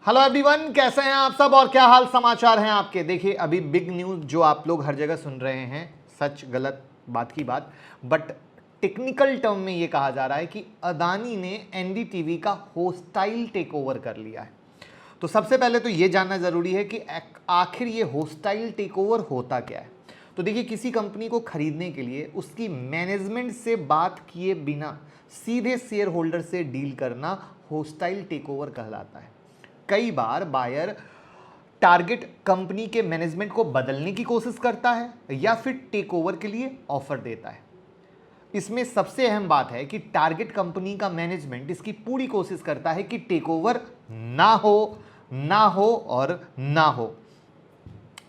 Hello everyone, कैसे हैं आप सब और क्या हाल समाचार हैं आपके। देखिए, अभी बिग न्यूज़ जो आप लोग हर जगह सुन रहे हैं, सच गलत बात की बात, बट टेक्निकल टर्म में ये कहा जा रहा है कि अदानी ने एनडीटीवी का होस्टाइल टेक ओवर कर लिया है। तो सबसे पहले तो ये जानना ज़रूरी है कि आखिर ये होस्टाइल टेक ओवर होता क्या है। तो देखिए, किसी कंपनी को खरीदने के लिए उसकी मैनेजमेंट से बात किए बिना सीधे शेयर होल्डर से डील करना होस्टाइल टेक ओवर कहलाता है। कई बार बायर टारगेट कंपनी के मैनेजमेंट को बदलने की कोशिश करता है या फिर टेक ओवर के लिए ऑफर देता है। इसमें सबसे अहम बात है कि टारगेट कंपनी का मैनेजमेंट इसकी पूरी कोशिश करता है कि टेक ओवर ना हो और ना हो।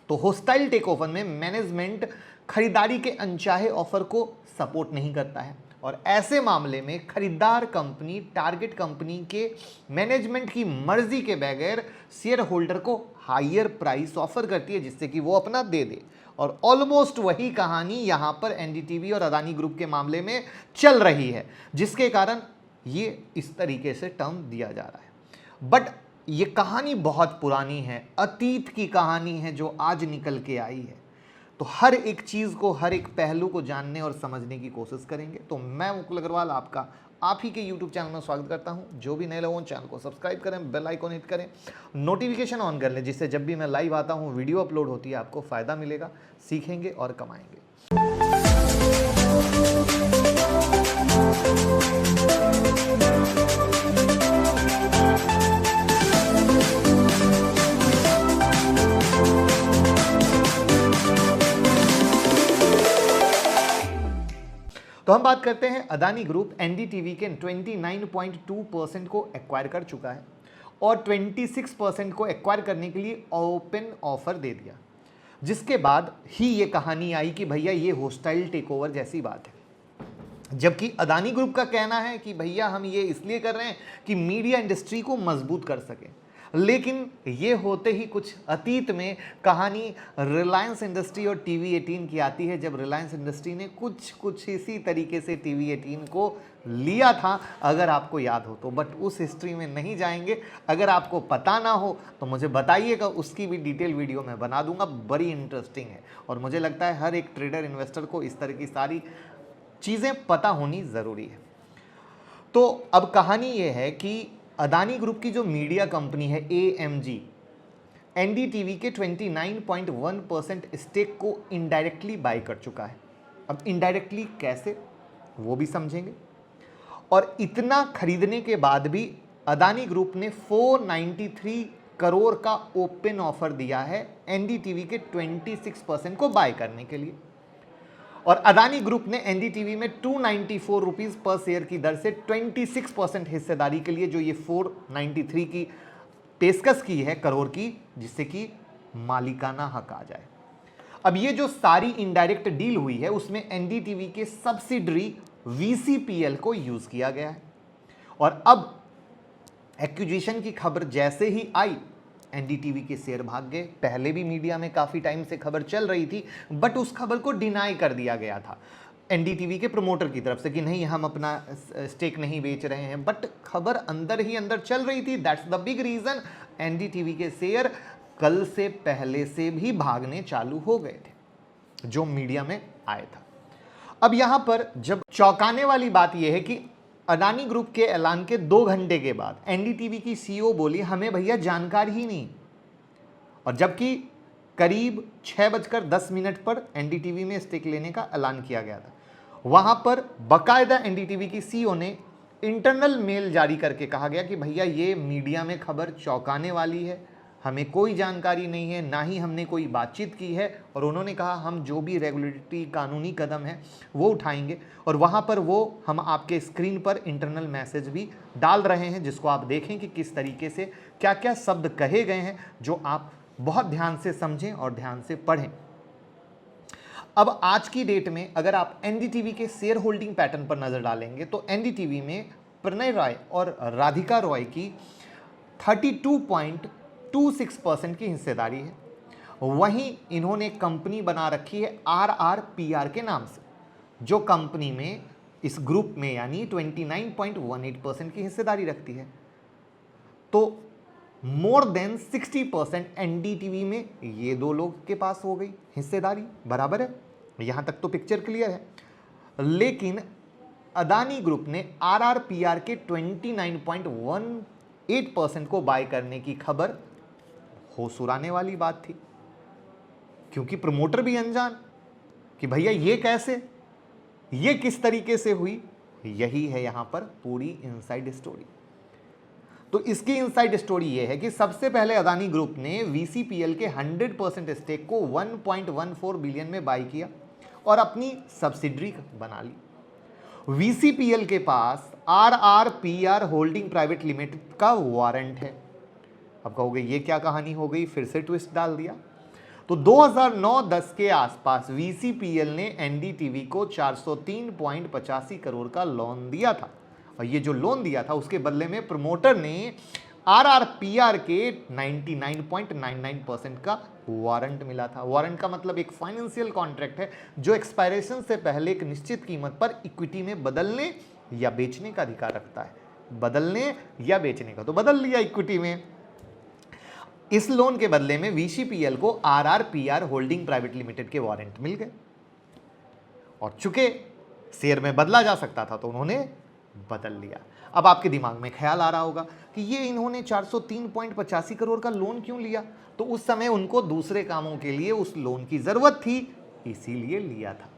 तो होस्टाइल टेक ओवर में मैनेजमेंट खरीदारी के अनचाहे ऑफर को सपोर्ट नहीं करता है और ऐसे मामले में खरीदार कंपनी टारगेट कंपनी के मैनेजमेंट की मर्जी के बगैर शेयर होल्डर को हायर प्राइस ऑफर करती है जिससे कि वो अपना दे दे। और ऑलमोस्ट वही कहानी यहां पर एनडीटीवी और अदानी ग्रुप के मामले में चल रही है, जिसके कारण ये इस तरीके से टर्म दिया जा रहा है। बट ये कहानी बहुत पुरानी है, अतीत की कहानी है जो आज निकल के आई है। तो हर एक चीज़ को, हर एक पहलू को जानने और समझने की कोशिश करेंगे। तो मैं मुकुल अग्रवाल आपका आप ही के YouTube चैनल में स्वागत करता हूं। जो भी नए लोगों चैनल को सब्सक्राइब करें, बेल आइकॉन हिट करें, नोटिफिकेशन ऑन कर लें, जिससे जब भी मैं लाइव आता हूं, वीडियो अपलोड होती है, आपको फ़ायदा मिलेगा, सीखेंगे और कमाएंगे। तो हम बात करते हैं, अदानी ग्रुप एनडीटीवी के 29.2% को एक्वायर कर चुका है और 26% को एक्वायर करने के लिए ओपन ऑफर दे दिया, जिसके बाद ही ये कहानी आई कि भैया ये होस्टाइल टेक ओवर जैसी बात है। जबकि अदानी ग्रुप का कहना है कि भैया हम ये इसलिए कर रहे हैं कि मीडिया इंडस्ट्री को मजबूत कर सकें। लेकिन ये होते ही कुछ अतीत में कहानी रिलायंस इंडस्ट्री और टीवी 18 की आती है, जब रिलायंस इंडस्ट्री ने कुछ इसी तरीके से टीवी 18 को लिया था, अगर आपको याद हो तो। बट उस हिस्ट्री में नहीं जाएंगे। अगर आपको पता ना हो तो मुझे बताइएगा, उसकी भी डिटेल वीडियो मैं बना दूंगा, बड़ी इंटरेस्टिंग है। और मुझे लगता है हर एक ट्रेडर इन्वेस्टर को इस तरह की सारी चीज़ें पता होनी ज़रूरी है। तो अब कहानी ये है कि अदानी ग्रुप की जो मीडिया कंपनी है एएमजी, एनडीटीवी के 29.1% स्टेक को इनडायरेक्टली बाय कर चुका है। अब इनडायरेक्टली कैसे, वो भी समझेंगे। और इतना खरीदने के बाद भी अदानी ग्रुप ने 493 करोड़ का ओपन ऑफर दिया है एनडीटीवी के 26% को बाय करने के लिए। और अदानी ग्रुप ने एनडीटीवी में 294 रुपीज़ पर शेयर की दर से 26% हिस्सेदारी के लिए जो ये 493 की पेशकश की है करोड़ की, जिससे कि मालिकाना हक आ जाए। अब ये जो सारी इनडायरेक्ट डील हुई है उसमें एनडीटीवी के सब्सिडरी वीसीपीएल को यूज किया गया है। और अब एक्विजिशन की खबर जैसे ही आई, एनडीटीवी के शेयर भाग गए। पहले भी मीडिया में काफ़ी टाइम से खबर चल रही थी, बट उस खबर को डिनाई कर दिया गया था एनडीटीवी के प्रमोटर की तरफ से कि नहीं, हम अपना स्टेक नहीं बेच रहे हैं। बट खबर अंदर ही अंदर चल रही थी। That's the big reason NDTV के शेयर कल से पहले से भी भागने चालू हो गए थे, जो मीडिया में आया था। अब यहां पर जब चौंकाने वाली बात यह है कि अदानी ग्रुप के ऐलान के 2 घंटे के बाद एनडीटीवी की सीईओ बोली हमें भैया जानकारी ही नहीं। और जबकि करीब 6:10 पर एनडीटीवी में स्टेक लेने का ऐलान किया गया था, वहां पर बाकायदा एनडीटीवी की सीईओ ने इंटरनल मेल जारी करके कहा गया कि भैया ये मीडिया में खबर चौंकाने वाली है, हमें कोई जानकारी नहीं है, ना ही हमने कोई बातचीत की है। और उन्होंने कहा हम जो भी रेगुलेटरी कानूनी कदम है वो उठाएंगे। और वहाँ पर वो हम आपके स्क्रीन पर इंटरनल मैसेज भी डाल रहे हैं, जिसको आप देखें कि किस तरीके से क्या क्या शब्द कहे गए हैं, जो आप बहुत ध्यान से समझें और ध्यान से पढ़ें। अब आज की डेट में अगर आप एनडीटीवी के शेयर होल्डिंग पैटर्न पर नज़र डालेंगे तो एनडीटीवी में प्रणय रॉय और राधिका रॉय की 32.26% की हिस्सेदारी है। वहीं इन्होंने कंपनी बना रखी है RRPR के नाम से, जो कंपनी में इस ग्रुप में यानी 29.18% की हिस्सेदारी रखती है। तो मोर देन 60% एनडीटीवी में ये दो लोग के पास हो गई हिस्सेदारी, बराबर है, यहां तक तो पिक्चर क्लियर है। लेकिन अदानी ग्रुप ने आरआरपीआर के 29.18% को बाय करने की खबर होश उड़ाने वाली बात थी, क्योंकि प्रमोटर भी अनजान कि भैया ये कैसे, ये किस तरीके से हुई। यही है यहां पर पूरी इनसाइड स्टोरी। तो इसकी इनसाइड स्टोरी ये है कि सबसे पहले अदानी ग्रुप ने वीसीपीएल के 100% स्टेक को 1.14 बिलियन में बाय किया और अपनी सब्सिडरी बना ली। वीसीपीएल के पास आरआरपीआर होल्डिंग प्राइवेट लिमिटेड का वारंट है। अब कहोगे ये क्या कहानी हो गई, फिर से ट्विस्ट डाल दिया। तो 2009-10 के आसपास वीसीपीएल ने एनडीटीवी को 403.85 करोड़ का लोन दिया था, और ये जो लोन दिया था उसके बदले में प्रमोटर ने आरआरपीआर के 99.99% का वारंट मिला था। वारंट का मतलब एक फाइनेंशियल कॉन्ट्रैक्ट है जो एक्सपायरेशन से पहले एक निश्चित कीमत पर इक्विटी में बदलने या बेचने का अधिकार रखता है। बदलने या बेचने का, तो बदल लिया इक्विटी में। इस लोन के बदले में वीसीपीएल को आरआरपीआर होल्डिंग प्राइवेट लिमिटेड के वारंट मिल गए, और चूंकि शेयर में बदला जा सकता था तो उन्होंने बदल लिया। अब आपके दिमाग में ख्याल आ रहा होगा कि ये इन्होंने 403.85 करोड़ का लोन क्यों लिया, तो उस समय उनको दूसरे कामों के लिए उस लोन की जरूरत थी, इसीलिए लिया था।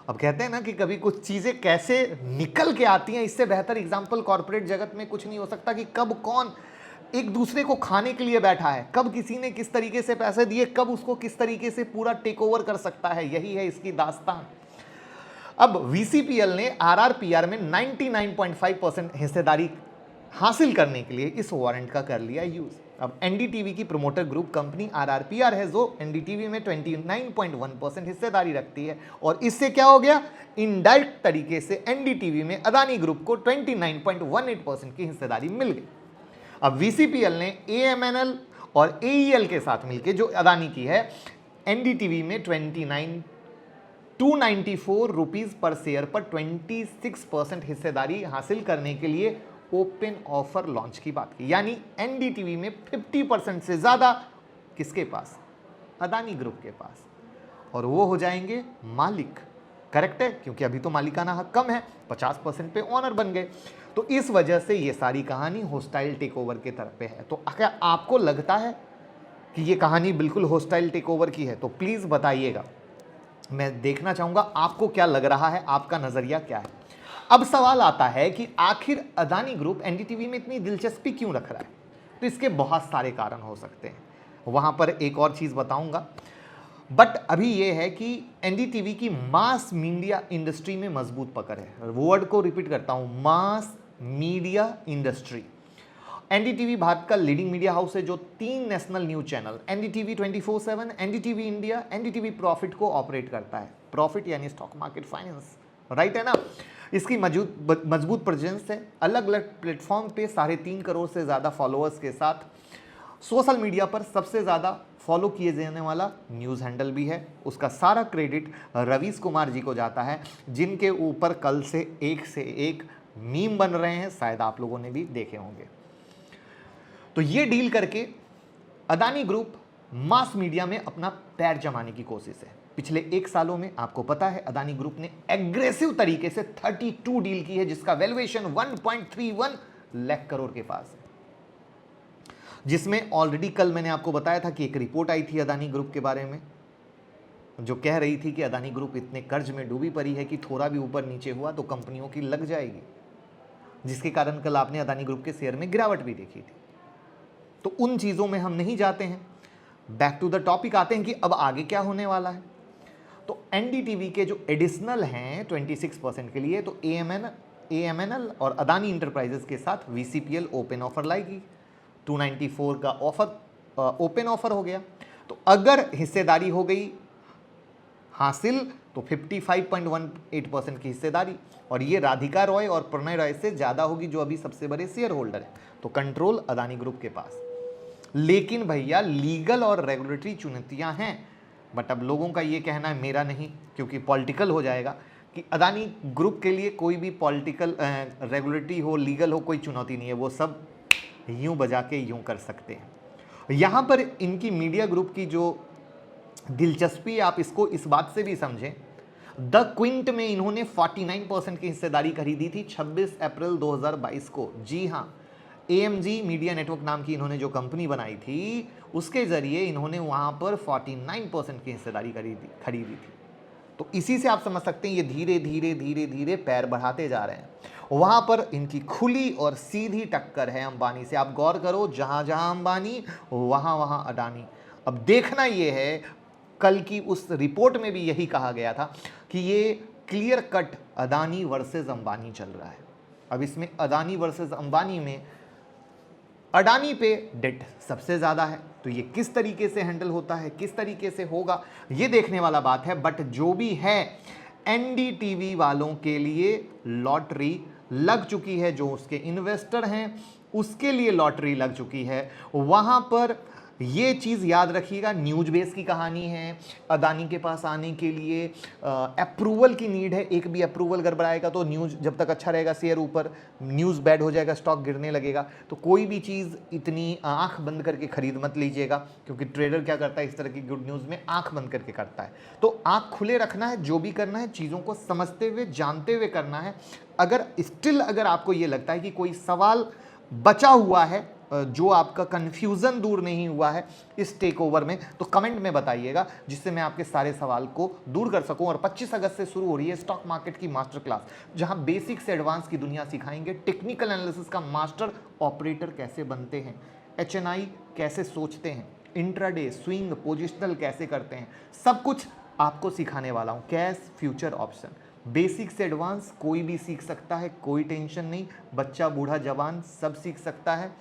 अब कहते हैं ना कि कभी कुछ चीजें कैसे निकल के आती हैं, इससे बेहतर एग्जाम्पल कॉर्पोरेट जगत में कुछ नहीं हो सकता कि कब कौन एक दूसरे को खाने के लिए बैठा है, कब किसी ने किस तरीके से पैसे दिए, कब उसको किस तरीके से पूरा टेक ओवर कर सकता है। यही है इसकी दास्तान। अब वीसीपीएल ने आरआरपीआर में 99.5% हिस्सेदारी हासिल करने के लिए इस वारंट का कर लिया यूज। अब एनडीटीवी की प्रमोटर ग्रुप कंपनी आरआरपीआर है जो एनडीटीवी में 29.1% हिस्सेदारी रखती है, और इससे क्या हो गया, इनडायरेक्ट तरीके से एनडीटीवी में अदानी ग्रुप को 29.18% की हिस्सेदारी मिल गई। अब वीसीपीएल ने एएमएनएल और एईएल के साथ मिलकर जो अदानी की है, एनडीटीवी में 294 रुपीज पर शेयर पर 26% हिस्सेदारी हासिल करने के लिए ओपन ऑफर लॉन्च की बात की। यानी एनडीटीवी में 50% से ज्यादा किसके पास, अदानी ग्रुप के पास, और वो हो जाएंगे मालिक। करेक्ट है, क्योंकि अभी तो मालिकाना हक कम है, 50% पे ऑनर बन गए। तो इस वजह से ये सारी कहानी होस्टाइल टेक ओवर के तरफ पे है। तो क्या आपको लगता है कि ये कहानी बिल्कुल होस्टाइल टेक ओवर की है? तो प्लीज बताइएगा, मैं देखना चाहूंगा आपको क्या लग रहा है, आपका नजरिया क्या है। अब सवाल आता है कि आखिर अदानी ग्रुप एनडीटीवी में इतनी दिलचस्पी क्यों रख रहा है? तो इसके बहुत सारे कारण हो सकते हैं, वहां पर एक और चीज बताऊंगा। बट अभी यह है कि एनडीटीवी की मास मीडिया इंडस्ट्री में मजबूत पकड़ है। वर्ड को रिपीट करता हूं, mass media industry. NDTV Bharat का लीडिंग मीडिया हाउस है जो 3 national news channel NDTV 24/7, NDTV India, NDTV profit को ऑपरेट करता है। प्रॉफिट यानी स्टॉक मार्केट फाइनेंस, राइट है ना। इसकी मजबूत प्रेजेंस है अलग अलग प्लेटफॉर्म पे, 3.5 करोड़ से ज़्यादा फॉलोअर्स के साथ। सोशल मीडिया पर सबसे ज़्यादा फॉलो किए जाने वाला न्यूज़ हैंडल भी है। उसका सारा क्रेडिट रवीश कुमार जी को जाता है, जिनके ऊपर कल से एक मीम बन रहे हैं, शायद आप लोगों ने भी देखे होंगे। तो ये डील करके अदानी ग्रुप मास मीडिया में अपना पैर जमाने की कोशिश है। पिछले 1 सालों में आपको पता है अदानी ग्रुप ने एग्रेसिव तरीके से 32 डील की है, जिसका वैल्यूएशन 1.31 लाख करोड़ के पास है। जिसमें ऑलरेडी कल मैंने आपको बताया था कि एक रिपोर्ट आई थी अदानी ग्रुप के बारे में, जो कह रही थी कि अदानी ग्रुप इतने कर्ज में डूबी पड़ी है कि थोड़ा भी ऊपर नीचे हुआ तो कंपनियों की लग जाएगी, जिसके कारण कल आपने अदानी ग्रुप के शेयर में गिरावट भी देखी थी। तो उन चीज़ों में हम नहीं जाते हैं, बैक टू द टॉपिक आते हैं कि अब आगे क्या होने वाला है। तो एनडीटीवी के जो एडिशनल हैं 26% के लिए, तो एएमएनएल और अदानी इंटरप्राइजेस के साथ वीसीपीएल ओपन ऑफर लाएगी। 294 का ऑफर ओपन ऑफर हो गया। तो अगर हिस्सेदारी हो गई हासिल तो 55.18% की हिस्सेदारी, और ये राधिका रॉय और प्रणय रॉय से ज़्यादा होगी जो अभी सबसे बड़े शेयर होल्डर है। तो कंट्रोल अदानी ग्रुप के पास। लेकिन भैया लीगल और रेगुलेटरी चुनौतियां हैं, बट अब लोगों का ये कहना है, मेरा नहीं, क्योंकि पॉलिटिकल हो जाएगा, कि अदानी ग्रुप के लिए कोई भी पॉलिटिकल रेगुलेटरी हो लीगल हो कोई चुनौती नहीं है। वो सब यूं बजा के यूं कर सकते हैं। यहां पर इनकी मीडिया ग्रुप की जो दिलचस्पी, आप इसको इस बात से भी समझें, द क्विंट में इन्होंने 49% की हिस्सेदारी खरीदी थी 26 अप्रैल 2022 को। जी हां, AMG मीडिया नेटवर्क नाम की इन्होंने जो कंपनी बनाई थी, उसके जरिए इन्होंने वहां पर 49% की हिस्सेदारी खरीदी थी। तो इसी से आप समझ सकते हैं ये धीरे धीरे धीरे धीरे पैर बढ़ाते जा रहे हैं। वहां पर इनकी खुली और सीधी टक्कर है अंबानी से। आप गौर करो, जहां जहां अंबानी वहां वहां अडानी। अब देखना यह है, कल की उस रिपोर्ट में भी यही कहा गया था कि ये clear cut Adani versus Ambani चल रहा है। अब इसमें अडानी वर्सेस अंबानी में अडानी पे डेट सबसे ज़्यादा है, तो ये किस तरीके से हैंडल होता है, किस तरीके से होगा, ये देखने वाला बात है। बट जो भी है, NDTV वालों के लिए लॉटरी लग चुकी है। जो उसके इन्वेस्टर हैं उसके लिए लॉटरी लग चुकी है। वहाँ पर ये चीज़ याद रखिएगा, न्यूज बेस की कहानी है। अदानी के पास आने के लिए अप्रूवल की नीड है। एक भी अप्रूवल गड़बड़ाएगा तो न्यूज़ जब तक अच्छा रहेगा शेयर ऊपर, न्यूज़ बैड हो जाएगा स्टॉक गिरने लगेगा। तो कोई भी चीज़ इतनी आंख बंद करके खरीद मत लीजिएगा, क्योंकि ट्रेडर क्या करता है, इस तरह की गुड न्यूज़ में आंख बंद करके करता है। तो आंख खुले रखना है, जो भी करना है चीज़ों को समझते हुए जानते हुए करना है। अगर आपको ये लगता है कि कोई सवाल बचा हुआ है, जो आपका कंफ्यूजन दूर नहीं हुआ है इस टेक ओवर में, तो कमेंट में बताइएगा, जिससे मैं आपके सारे सवाल को दूर कर सकूं। और 25 अगस्त से शुरू हो रही है स्टॉक मार्केट की मास्टर क्लास, जहां बेसिक से एडवांस की दुनिया सिखाएंगे। टेक्निकल एनालिसिस का मास्टर ऑपरेटर कैसे बनते हैं, HNI कैसे सोचते हैं, इंट्राडे स्विंग पोजिशनल कैसे करते हैं, सब कुछ आपको सिखाने वाला हूं। कैश फ्यूचर ऑप्शन बेसिक से एडवांस कोई भी सीख सकता है, कोई टेंशन नहीं। बच्चा बूढ़ा जवान सब सीख सकता है।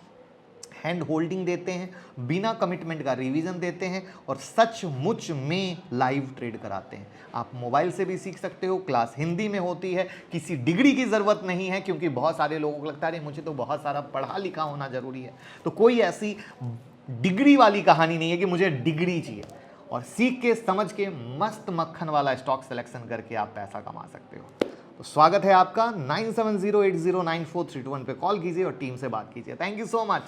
हैंड होल्डिंग देते हैं, बिना कमिटमेंट का रिवीजन देते हैं, और सचमुच में लाइव ट्रेड कराते हैं। आप मोबाइल से भी सीख सकते हो। क्लास हिंदी में होती है, किसी डिग्री की ज़रूरत नहीं है, क्योंकि बहुत सारे लोगों को लगता है मुझे तो बहुत सारा पढ़ा लिखा होना जरूरी है। तो कोई ऐसी डिग्री वाली कहानी नहीं है कि मुझे डिग्री चाहिए। और सीख के समझ के मस्त मक्खन वाला स्टॉक सिलेक्शन करके आप पैसा कमा सकते हो। तो स्वागत है आपका। 9708094321 पे कॉल कीजिए और टीम से बात कीजिए। Thank you so much.